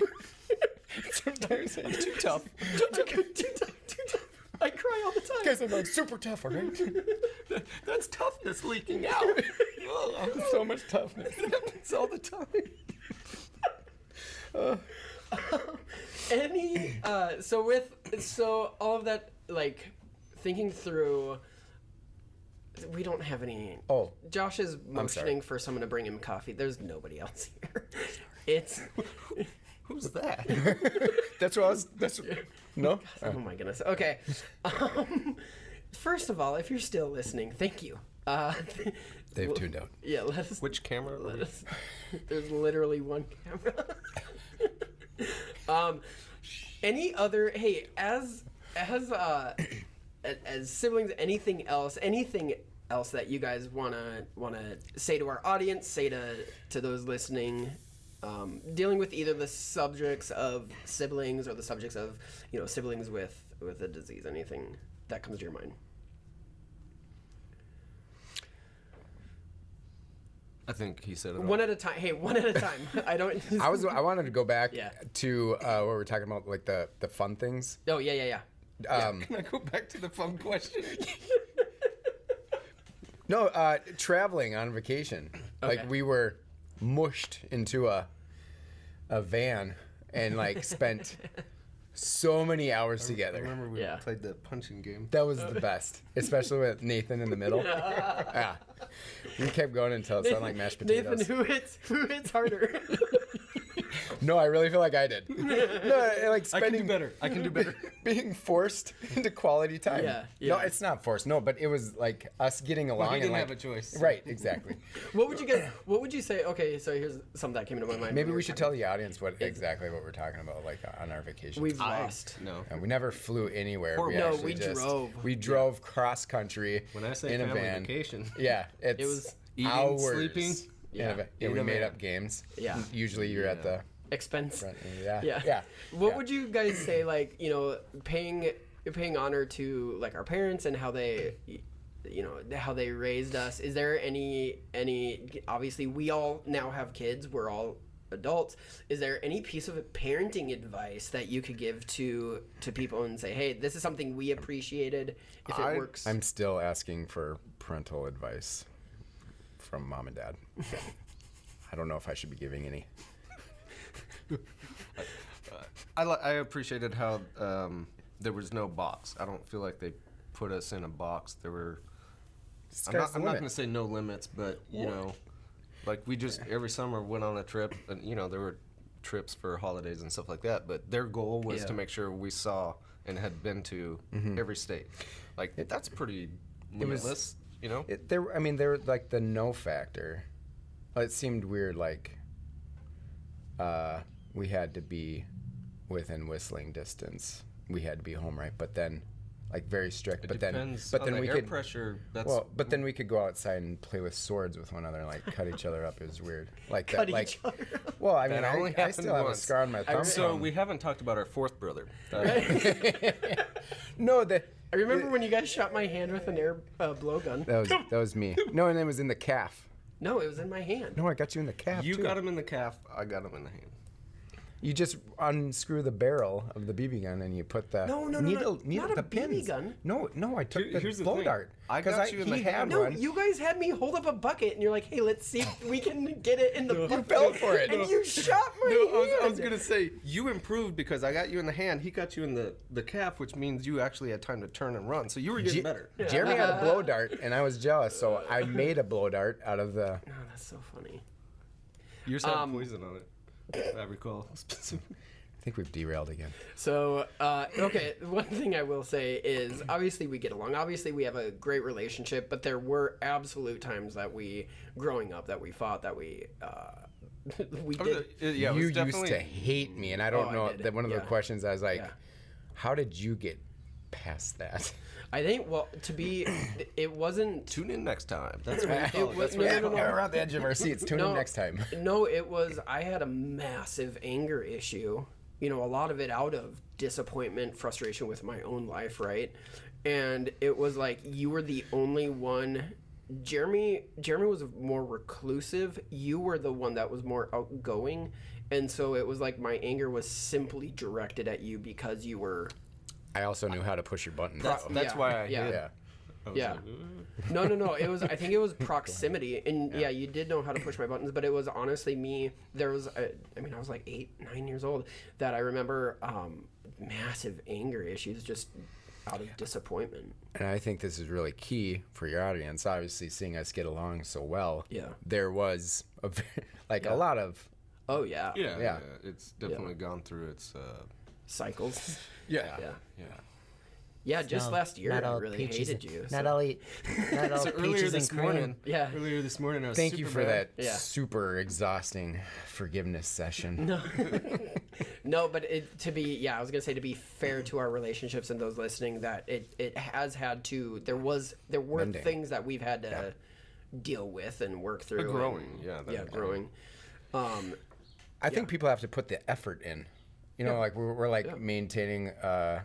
Sometimes I'm too tough. Too tough. I cry all the time. Guys, I'm like super tough, all right? That's toughness leaking out. So much toughness. It's all the time. So all of that, like, thinking through, we don't have any. Oh. Josh is sorry. motioning for someone to bring him coffee. There's nobody else here. It's. Who's that? That's what I was. No? Oh my goodness. Okay. First of all, if you're still listening, thank you. They've tuned out. Yeah, let us. Which camera? There's literally one camera. Any other? Hey, as siblings, anything else that you guys wanna say to our audience, say to those listening, dealing with either the subjects of siblings or the subjects of siblings with a disease, anything that comes to your mind. I think he said it. One at a time. Hey, one at a time. I don't. I wanted to go back Yeah. to what we're talking about, like the fun things. Oh yeah. Can I go back to the fun question? No, traveling on vacation. Okay. Like we were mushed into a van and like spent so many hours I together. remember we Yeah. played the punching game. That was the best, especially with Nathan in the middle. Yeah, we kept going until it sounded like mashed potatoes. Nathan, who hits harder? No, I really feel like I did. No, like spending I can do better. being forced into quality time. Yeah. No, it's not forced. No, but it was like us getting along. he and didn't like, have a choice. Right, exactly. What would you say? Okay, so here's something that came into my mind. Maybe we should tell the audience exactly what we're talking about, like on our vacation. We've lost. No. And we never flew anywhere. Horrible. No, actually we drove. We drove cross country When I say in a family van. vacation, Yeah, it was eating, hours. sleeping. Yeah, in we a made van. up games. Yeah. Usually you're at the Expense. front. Yeah. Yeah. What Yeah. would you guys say, like, paying honor to like our parents and how they how they raised us? Is there any obviously we all now have kids, we're all adults. Is there any piece of parenting advice that you could give to people and say, hey, this is something we appreciated if it works? I'm still asking for parental advice from mom and dad. I don't know if I should be giving any. I appreciated how there was no box. I don't feel like they put us in a box. There were. I'm not going to say no limits, but like we just every summer went on a trip, and there were trips for holidays and stuff like that. But their goal was to make sure we saw and had been to every state. Like that's pretty limitless, There were like the no factor. It seemed weird, like we had to be within whistling distance. We had to be home, right? But then, like very strict. But then we air could pressure. but then we could go outside and play with swords with one another and like cut each other up. It was weird. Like Cut that. Like each other up. well, I mean, That only I happened still have a once. scar on my thumb. So from- we haven't talked about our fourth brother. no, I remember when you guys shot my hand with an air blowgun. that was me. No, and it was in the calf. No, it was in my hand. No, I got you in the calf. You too. got him in the calf. I got him in the hand. You just unscrew the barrel of the BB gun and you put the No, needle, not a the BB pins. gun. No, I took Here's the the blow thing. dart. I 'Cause got you in the he had hand. No, one. you guys had me hold up a bucket, and you're like, "Hey, let's see if we can get it in the bucket." You fell for it. and you shot my hand. I was gonna say you improved because I got you in the hand. He got you in the calf, which means you actually had time to turn and run. So you were getting better. Jeremy had a blow dart and I was jealous, so I made a blow dart out of the. Oh, that's so funny. Yours had poison on it. I recall. think we've derailed again. So, okay, one thing I will say is obviously we get along. Obviously we have a great relationship, but there were absolute times that growing up, that we fought, that we did. Yeah, it You was used to hate me, and I don't know. That one of the Yeah. questions I was like, Yeah. how did you get past that? I think, well, it wasn't. Tune in next time. That's what It was, Yeah, no. we're on the edge of our seats. Tune in next time. No, it was, I had a massive anger issue. A lot of it out of disappointment, frustration with my own life, right? And it was like, you were the only one. Jeremy was more reclusive. You were the one that was more outgoing. And so it was like my anger was simply directed at you because you were... I also knew how to push your buttons. That's Yeah, why I yeah. hate yeah. Yeah. No. I think it was proximity. And yeah, you did know how to push my buttons, but it was honestly me. I was like 8, 9 years old that I remember massive anger issues just out of disappointment. And I think this is really key for your audience. Obviously, seeing us get along so well, Yeah. there was a lot of Oh, yeah. Yeah. It's definitely gone through its. Cycles. yeah. Yeah, just last year not I all really peaches hated you. Not all So earlier peaches this and cream. morning, Yeah. I was Thank you super for mad. that Yeah. super exhausting forgiveness session. No, but I was gonna say, to be fair to our relationships and those listening, that it has had to. There were Mending. things that we've had to deal with and work through. Growing, yeah. Growing. I think people have to put the effort in. Like we're like maintaining a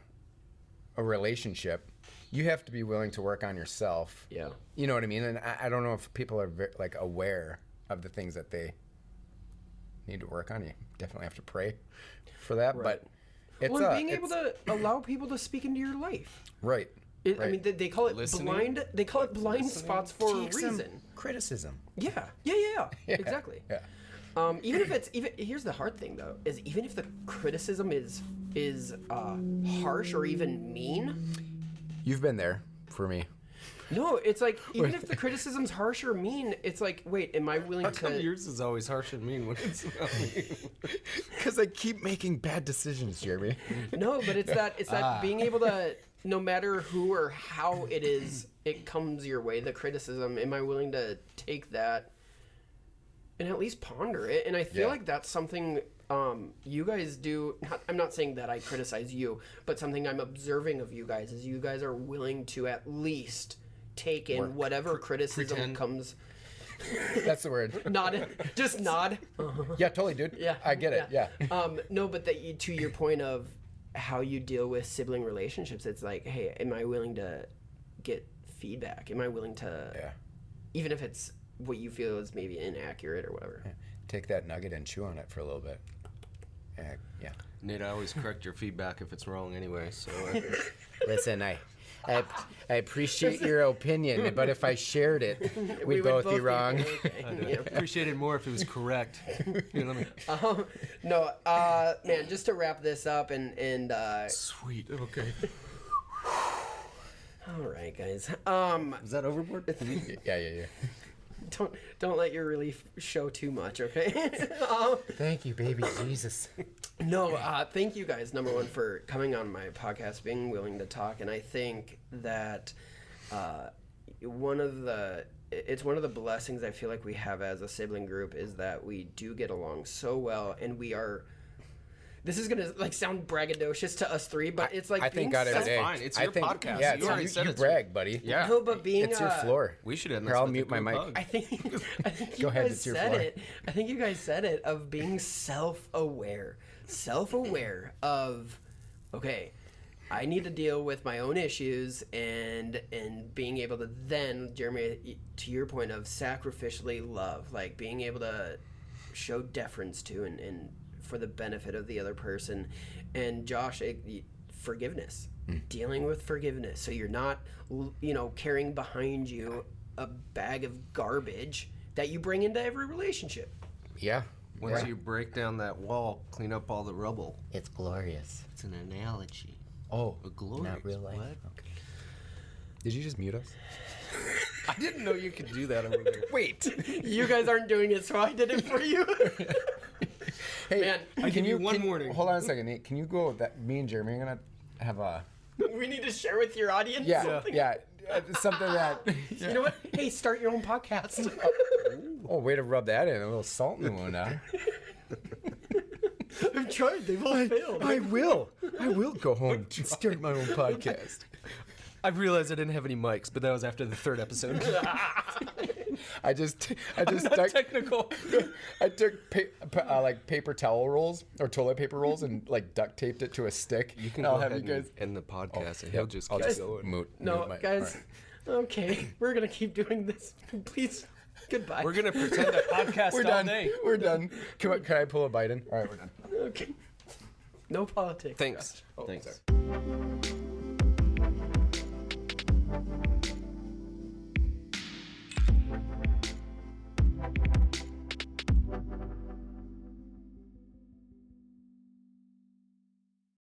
relationship. You have to be willing to work on yourself. Yeah. You know what I mean? And I don't know if people are aware of the things that they need to work on. You definitely have to pray for that. Right. But it's Well, being able to allow people to speak into your life. right. I mean, they call it Listening. blind. They call it blind spots for a Take some reason. criticism. Yeah. Exactly. Yeah. Even if here's the hard thing though, is even if the criticism is harsh or even mean. You've been there for me. No, it's like, even if the criticism's harsh or mean, it's like, wait, am I willing How come to? yours is always harsh and mean when it's not me? Because I keep making bad decisions, Jeremy. No, but it's that being able to, no matter who or how it comes your way, the criticism. Am I willing to take that and at least ponder it? And I feel like that's something you guys do. I'm not saying that I criticize you, but something I'm observing of you guys is you guys are willing to at least take in whatever criticism pretend. comes. That's the word. Just nod. Yeah, totally, dude. Yeah, I get it. Yeah. No, but that to your point of how you deal with sibling relationships, it's like, hey, am I willing to get feedback? Am I willing to, even if it's what you feel is maybe inaccurate or whatever? Take that nugget and chew on it for a little bit. Yeah. Nate, I always correct your feedback if it's wrong anyway. So Listen, I appreciate your opinion, but if I shared it, we'd both be wrong. Okay. appreciate it more if it was correct. Here, let me. No, man, just to wrap this up and Sweet. Okay. all right, guys. Is that overboard? Yeah. Don't let your relief show too much, okay? Thank you, baby Jesus. No, thank you guys, number one, for coming on my podcast, being willing to talk. And I think that one of the blessings I feel like we have as a sibling group is that we do get along so well, and we are. This is gonna sound braggadocious to us three, but it's like I being thank God every self- day. fine. It's I your think, podcast. Yeah, You already you said it's brag, buddy. Yeah. No, but being It's your floor. We should end Here, this I'll with mute a my group mic. hug. I think Go you ahead, guys it's your said floor. it. I think you guys said it, of being self-aware of, okay, I need to deal with my own issues, and being able to then, Jeremy, to your point of sacrificially love, like being able to show deference to and for the benefit of the other person, and Josh, forgiveness. Dealing with forgiveness, so you're not carrying behind you a bag of garbage that you bring into every relationship. Yeah. Once you break down that wall, clean up all the rubble. It's glorious. It's an analogy. Oh, A glory. Not real life. What? okay. Did you just mute us? I didn't know you could do that over there. Wait. You guys aren't doing it, so I did it for you. Hey, Man, I give you one warning. Hold on a second, Nate. Can you go? That me and Jeremy are gonna have a. we need to share with your audience. Yeah, something. yeah. Something that. You know what? Hey, start your own podcast. Oh, way to rub that in. A little salt in the wound, huh? I've tried. They've all failed. I will go home and start my own podcast. I realized I didn't have any mics, but that was after the third episode. I just Not stuck. technical. I took like paper towel rolls or toilet paper rolls and like duct taped it to a stick. You can and go ahead and end the Oh, podcast, and he'll just I'll keep just going. moot No, my- guys. all right. Okay, we're gonna keep doing this. Please, goodbye. We're gonna pretend to podcast We're all done. day. We're done. Can I pull a Biden? All right, we're done. Okay. No politics. Thanks. Oh, Thanks. sorry.